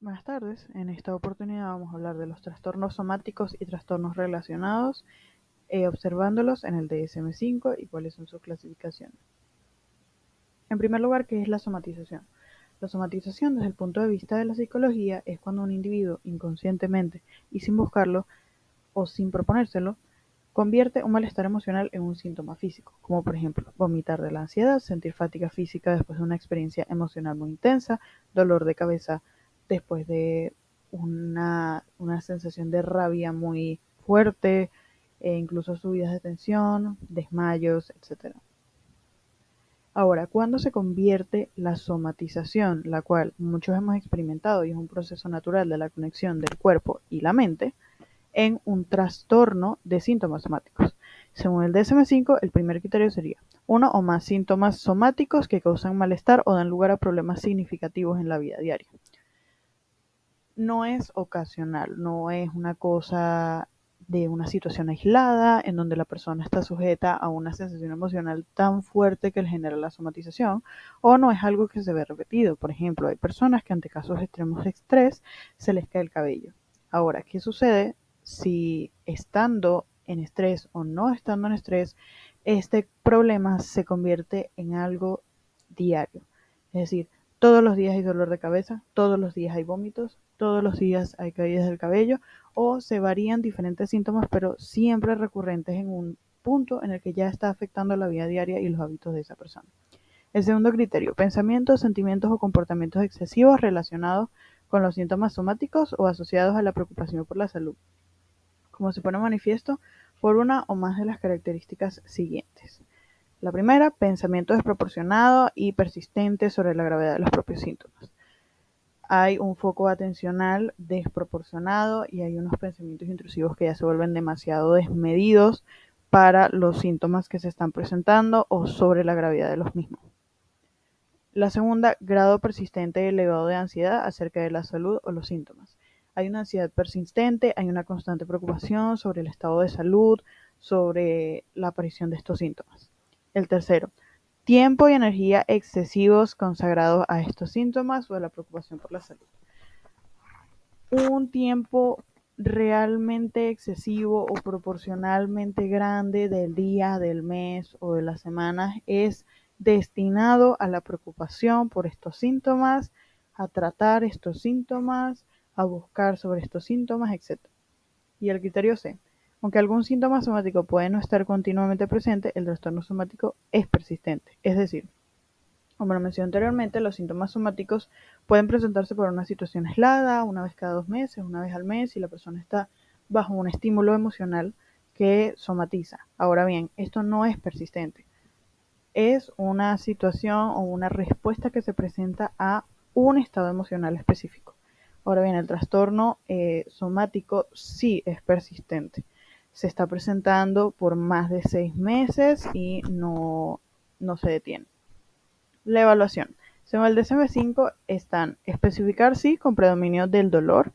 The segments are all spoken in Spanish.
Buenas tardes, en esta oportunidad vamos a hablar de los trastornos somáticos y trastornos relacionados, observándolos en el DSM-5 y cuáles son sus clasificaciones. En primer lugar, ¿qué es la somatización? La somatización, desde el punto de vista de la psicología, es cuando un individuo inconscientemente y sin buscarlo o sin proponérselo, convierte un malestar emocional en un síntoma físico, como por ejemplo vomitar de la ansiedad, sentir fatiga física después de una experiencia emocional muy intensa, dolor de cabeza después de una sensación de rabia muy fuerte, incluso subidas de tensión, desmayos, etc. Ahora, ¿cuándo se convierte la somatización, la cual muchos hemos experimentado y es un proceso natural de la conexión del cuerpo y la mente, en un trastorno de síntomas somáticos? Según el DSM-5, el primer criterio sería uno o más síntomas somáticos que causan malestar o dan lugar a problemas significativos en la vida diaria. No es ocasional, no es una cosa de una situación aislada en donde la persona está sujeta a una sensación emocional tan fuerte que le genera la somatización, o no es algo que se ve repetido. Por ejemplo, hay personas que ante casos extremos de estrés se les cae el cabello. Ahora, ¿qué sucede si estando en estrés o no estando en estrés, este problema se convierte en algo diario? Es decir, todos los días hay dolor de cabeza, todos los días hay vómitos, todos los días hay caídas del cabello, o se varían diferentes síntomas, pero siempre recurrentes en un punto en el que ya está afectando la vida diaria y los hábitos de esa persona. El segundo criterio: pensamientos, sentimientos o comportamientos excesivos relacionados con los síntomas somáticos o asociados a la preocupación por la salud, como se pone manifiesto por una o más de las características siguientes. La primera, pensamiento desproporcionado y persistente sobre la gravedad de los propios síntomas. Hay un foco atencional desproporcionado y hay unos pensamientos intrusivos que ya se vuelven demasiado desmedidos para los síntomas que se están presentando o sobre la gravedad de los mismos. La segunda, grado persistente y elevado de ansiedad acerca de la salud o los síntomas. Hay una ansiedad persistente, hay una constante preocupación sobre el estado de salud, sobre la aparición de estos síntomas. El tercero, tiempo y energía excesivos consagrados a estos síntomas o a la preocupación por la salud. Un tiempo realmente excesivo o proporcionalmente grande del día, del mes o de las semanas es destinado a la preocupación por estos síntomas, a tratar estos síntomas, a buscar sobre estos síntomas, etc. Y el criterio C: aunque algún síntoma somático puede no estar continuamente presente, el trastorno somático es persistente. Es decir, como lo mencioné anteriormente, los síntomas somáticos pueden presentarse por una situación aislada, una vez cada 2 meses, una vez al mes, y la persona está bajo un estímulo emocional que somatiza. Ahora bien, esto no es persistente. Es una situación o una respuesta que se presenta a un estado emocional específico. Ahora bien, el trastorno somático sí es persistente. Se está presentando por más de 6 meses y no se detiene. La evaluación. Según el DSM-5, están especificar sí con predominio del dolor.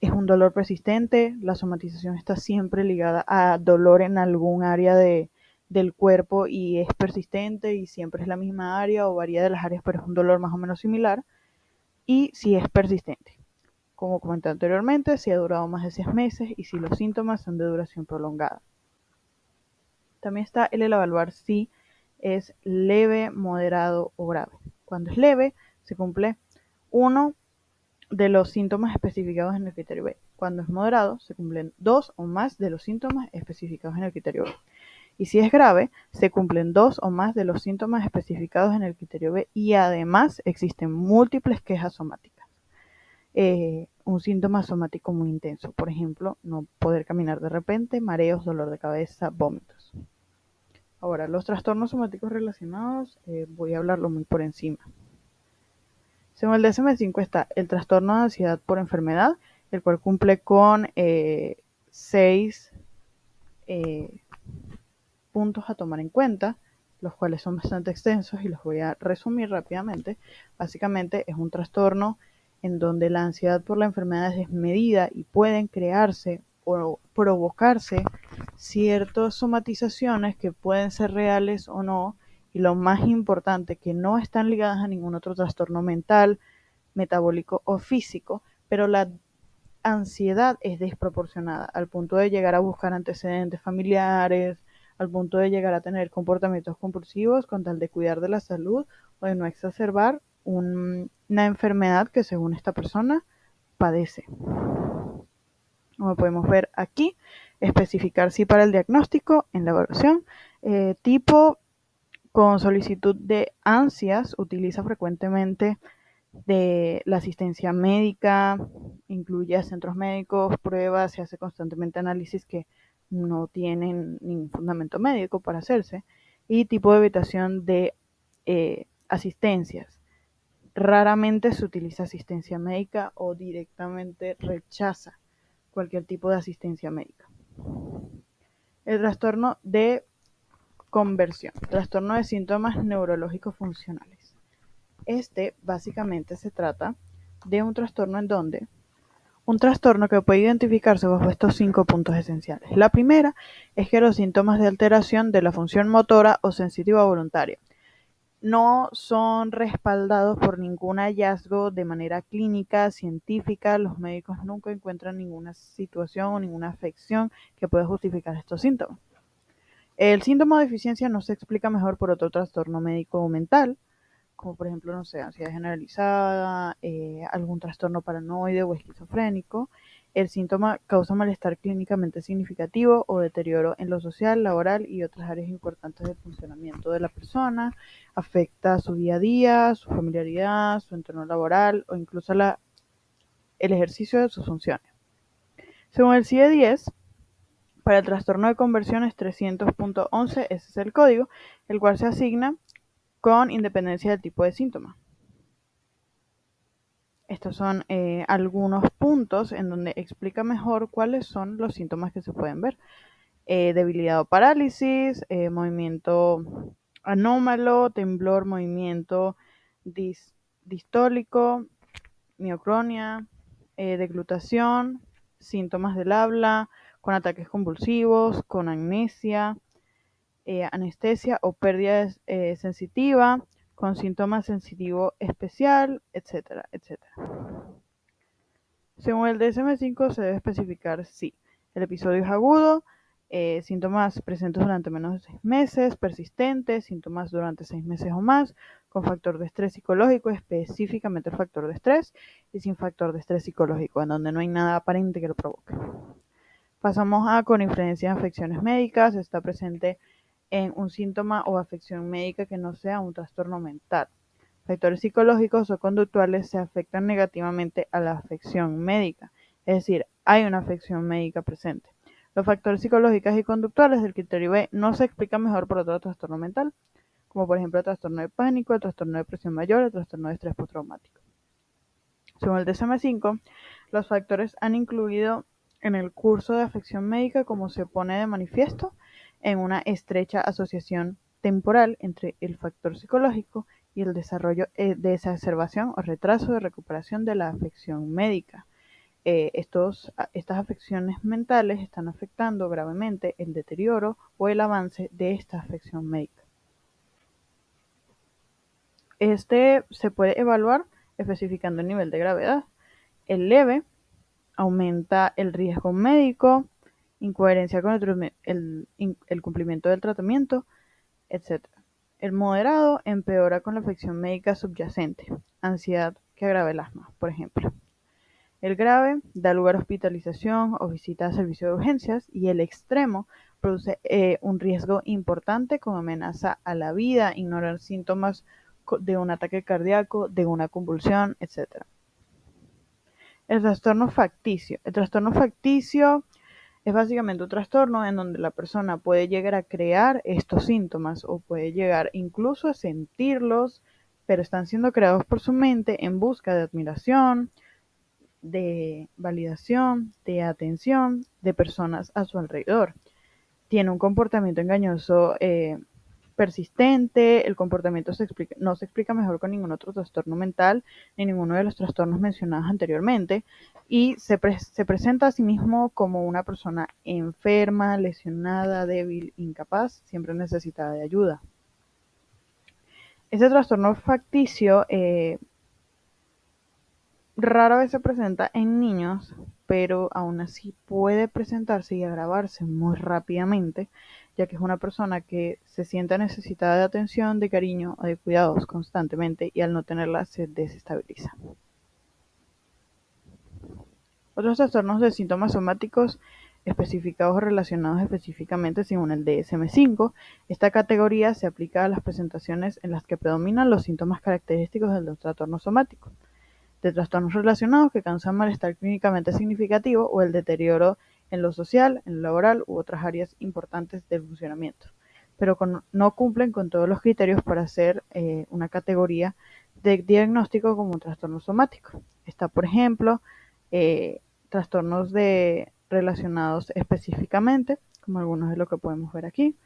Es un dolor persistente, la somatización está siempre ligada a dolor en algún área del cuerpo y es persistente y siempre es la misma área o varía de las áreas, pero es un dolor más o menos similar. Y si es persistente, como comenté anteriormente, si ha durado más de 6 meses y si los síntomas son de duración prolongada. También está el evaluar si es leve, moderado o grave. Cuando es leve, se cumple uno de los síntomas especificados en el criterio B. Cuando es moderado, se cumplen 2 o más de los síntomas especificados en el criterio B. Y si es grave, se cumplen 2 o más de los síntomas especificados en el criterio B y además existen múltiples quejas somáticas. Un síntoma somático muy intenso, por ejemplo, no poder caminar de repente, mareos, dolor de cabeza, vómitos. Ahora, los trastornos somáticos relacionados, voy a hablarlo muy por encima. Según el DSM-5 está el trastorno de ansiedad por enfermedad, el cual cumple con 6 puntos a tomar en cuenta, los cuales son bastante extensos y los voy a resumir rápidamente. Básicamente es un trastorno en donde la ansiedad por la enfermedad es desmedida y pueden crearse o provocarse ciertas somatizaciones que pueden ser reales o no, y lo más importante, que no están ligadas a ningún otro trastorno mental, metabólico o físico, pero la ansiedad es desproporcionada, al punto de llegar a buscar antecedentes familiares, al punto de llegar a tener comportamientos compulsivos con tal de cuidar de la salud o de no exacerbar una enfermedad que según esta persona padece. Como podemos ver aquí, especificar sí para el diagnóstico en la evaluación, tipo con solicitud de ansias, utiliza frecuentemente de la asistencia médica, incluye a centros médicos, pruebas, se hace constantemente análisis que no tienen ningún fundamento médico para hacerse, y tipo de evitación de asistencias. Raramente se utiliza asistencia médica o directamente rechaza cualquier tipo de asistencia médica. El trastorno de conversión, trastorno de síntomas neurológicos funcionales. Este básicamente se trata de un trastorno en donde un trastorno que puede identificarse bajo estos 5 puntos esenciales. La primera es que los síntomas de alteración de la función motora o sensitiva voluntaria no son respaldados por ningún hallazgo de manera clínica, científica. Los médicos nunca encuentran ninguna situación o ninguna afección que pueda justificar estos síntomas. El síntoma de deficiencia no se explica mejor por otro trastorno médico o mental, como por ejemplo, no sé, ansiedad generalizada, algún trastorno paranoide o esquizofrénico. El síntoma causa malestar clínicamente significativo o deterioro en lo social, laboral y otras áreas importantes del funcionamiento de la persona. Afecta su día a día, su familiaridad, su entorno laboral o incluso el ejercicio de sus funciones. Según el CIE-10, para el trastorno de conversión es 300.11, ese es el código, el cual se asigna con independencia del tipo de síntoma. Estos son algunos puntos en donde explica mejor cuáles son los síntomas que se pueden ver. Debilidad o parálisis, movimiento anómalo, temblor, movimiento distólico, miocronia, deglutación, síntomas del habla, con ataques convulsivos, con amnesia, anestesia o pérdida sensitiva, con síntoma sensitivo especial, etcétera, etcétera. Según el DSM-5 se debe especificar si el episodio es agudo, síntomas presentes durante menos de 6 meses, persistentes, síntomas durante 6 meses o más, con factor de estrés psicológico, específicamente el factor de estrés, y sin factor de estrés psicológico, en donde no hay nada aparente que lo provoque. Pasamos a con influencia de afecciones médicas, está presente en un síntoma o afección médica que no sea un trastorno mental. Factores psicológicos o conductuales se afectan negativamente a la afección médica, es decir, hay una afección médica presente. Los factores psicológicos y conductuales del criterio B no se explican mejor por otro trastorno mental, como por ejemplo el trastorno de pánico, el trastorno de depresión mayor, el trastorno de estrés postraumático. Según el DSM-5, los factores han incluido en el curso de afección médica como se pone de manifiesto en una estrecha asociación temporal entre el factor psicológico y el desarrollo de exacerbación o retraso de recuperación de la afección médica. Estas afecciones mentales están afectando gravemente el deterioro o el avance de esta afección médica. Este se puede evaluar especificando el nivel de gravedad. El leve aumenta el riesgo médico, incoherencia con el cumplimiento del tratamiento, etc. El moderado empeora con la afección médica subyacente, ansiedad que agrava el asma, por ejemplo. El grave da lugar a hospitalización o visita a servicio de urgencias, y el extremo produce un riesgo importante con amenaza a la vida, ignorar síntomas de un ataque cardíaco, de una convulsión, etc. El trastorno facticio. El trastorno facticio es básicamente un trastorno en donde la persona puede llegar a crear estos síntomas o puede llegar incluso a sentirlos, pero están siendo creados por su mente en busca de admiración, de validación, de atención de personas a su alrededor. Tiene un comportamiento engañoso persistente. El comportamiento no se explica mejor con ningún otro trastorno mental ni ninguno de los trastornos mencionados anteriormente, y se presenta a sí mismo como una persona enferma, lesionada, débil, incapaz, siempre necesitada de ayuda. Este trastorno facticio Rara vez se presenta en niños, pero aún así puede presentarse y agravarse muy rápidamente, ya que es una persona que se siente necesitada de atención, de cariño o de cuidados constantemente y al no tenerla se desestabiliza. Otros trastornos de síntomas somáticos especificados o relacionados específicamente según el DSM-5. Esta categoría se aplica a las presentaciones en las que predominan los síntomas característicos del trastorno somático, de trastornos relacionados que causan malestar clínicamente significativo o el deterioro en lo social, en lo laboral u otras áreas importantes del funcionamiento, pero no cumplen con todos los criterios para ser una categoría de diagnóstico como un trastorno somático. Está, por ejemplo, eh, trastornos relacionados específicamente, como algunos de los que podemos ver aquí,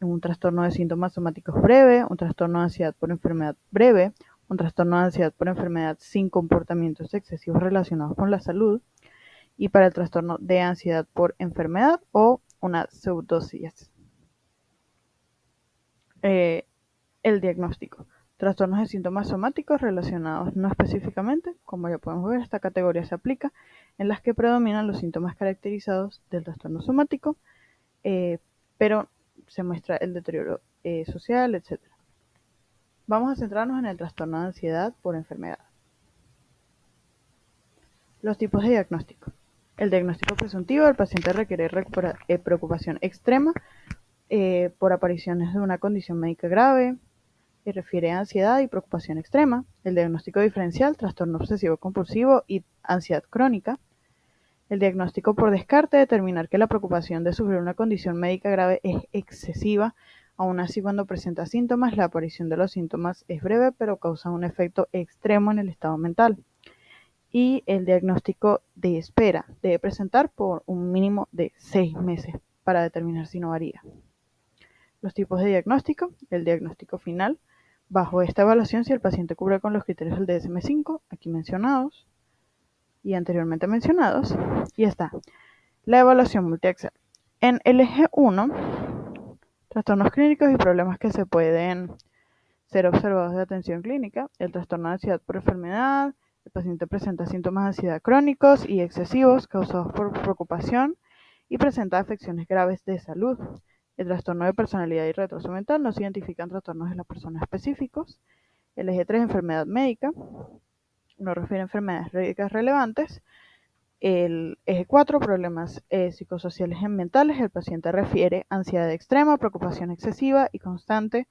un trastorno de síntomas somáticos breve, un trastorno de ansiedad por enfermedad breve, un trastorno de ansiedad por enfermedad sin comportamientos excesivos relacionados con la salud, y para el trastorno de ansiedad por enfermedad o una pseudopsiquiatría. El diagnóstico. Trastornos de síntomas somáticos relacionados no específicamente, como ya podemos ver, esta categoría se aplica en las que predominan los síntomas caracterizados del trastorno somático, pero se muestra el deterioro social, etc. Vamos a centrarnos en el trastorno de ansiedad por enfermedad. Los tipos de diagnóstico. El diagnóstico presuntivo, el paciente requiere preocupación extrema por apariciones de una condición médica grave, y refiere a ansiedad y preocupación extrema. El diagnóstico diferencial, trastorno obsesivo compulsivo y ansiedad crónica. El diagnóstico por descarte, determinar que la preocupación de sufrir una condición médica grave es excesiva. Aún así, cuando presenta síntomas, la aparición de los síntomas es breve, pero causa un efecto extremo en el estado mental. Y el diagnóstico de espera debe presentar por un mínimo de 6 meses para determinar si no varía. Los tipos de diagnóstico. El diagnóstico final. Bajo esta evaluación, si el paciente cubre con los criterios del DSM-5, aquí mencionados y anteriormente mencionados, y está la evaluación multiaxial. En el eje 1, trastornos clínicos y problemas que se pueden ser observados de atención clínica, el trastorno de ansiedad por enfermedad, el paciente presenta síntomas de ansiedad crónicos y excesivos causados por preocupación y presenta afecciones graves de salud. El trastorno de personalidad y retraso mental no se identifican trastornos de la persona específicos. El eje 3, enfermedad médica, no refiere a enfermedades médicas relevantes. El eje 4, problemas psicosociales y mentales, el paciente refiere ansiedad extrema, preocupación excesiva y constante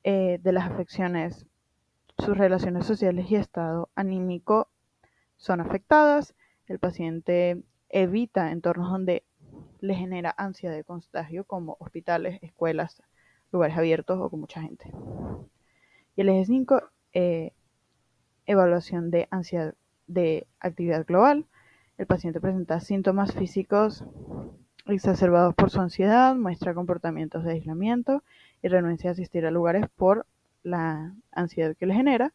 de las afecciones. Sus relaciones sociales y estado anímico son afectadas. El paciente evita entornos donde le genera ansiedad de contagio, como hospitales, escuelas, lugares abiertos o con mucha gente. Y el eje 5, evaluación de ansiedad de actividad global. El paciente presenta síntomas físicos exacerbados por su ansiedad, muestra comportamientos de aislamiento y renuncia a asistir a lugares por la ansiedad que le genera,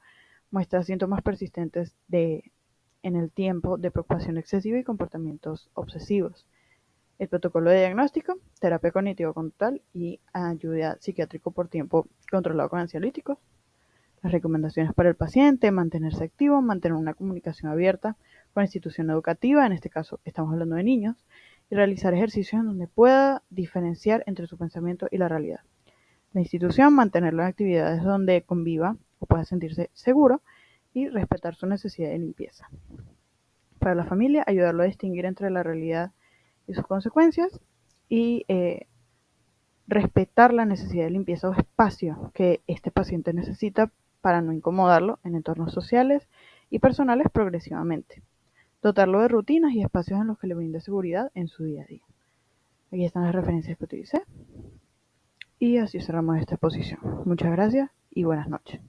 muestra síntomas persistentes en el tiempo de preocupación excesiva y comportamientos obsesivos. El protocolo de diagnóstico, terapia cognitivo-conductual y ayuda psiquiátrico por tiempo controlado con ansiolíticos. Las recomendaciones para el paciente: mantenerse activo, mantener una comunicación abierta con la institución educativa, en este caso estamos hablando de niños, y realizar ejercicios en donde pueda diferenciar entre su pensamiento y la realidad. La institución, mantenerlo en actividades donde conviva o pueda sentirse seguro y respetar su necesidad de limpieza. Para la familia, ayudarlo a distinguir entre la realidad y sus consecuencias y respetar la necesidad de limpieza o espacio que este paciente necesita para no incomodarlo en entornos sociales y personales progresivamente. Dotarlo de rutinas y espacios en los que le brinde seguridad en su día a día. Aquí están las referencias que utilicé. Y así cerramos esta exposición. Muchas gracias y buenas noches.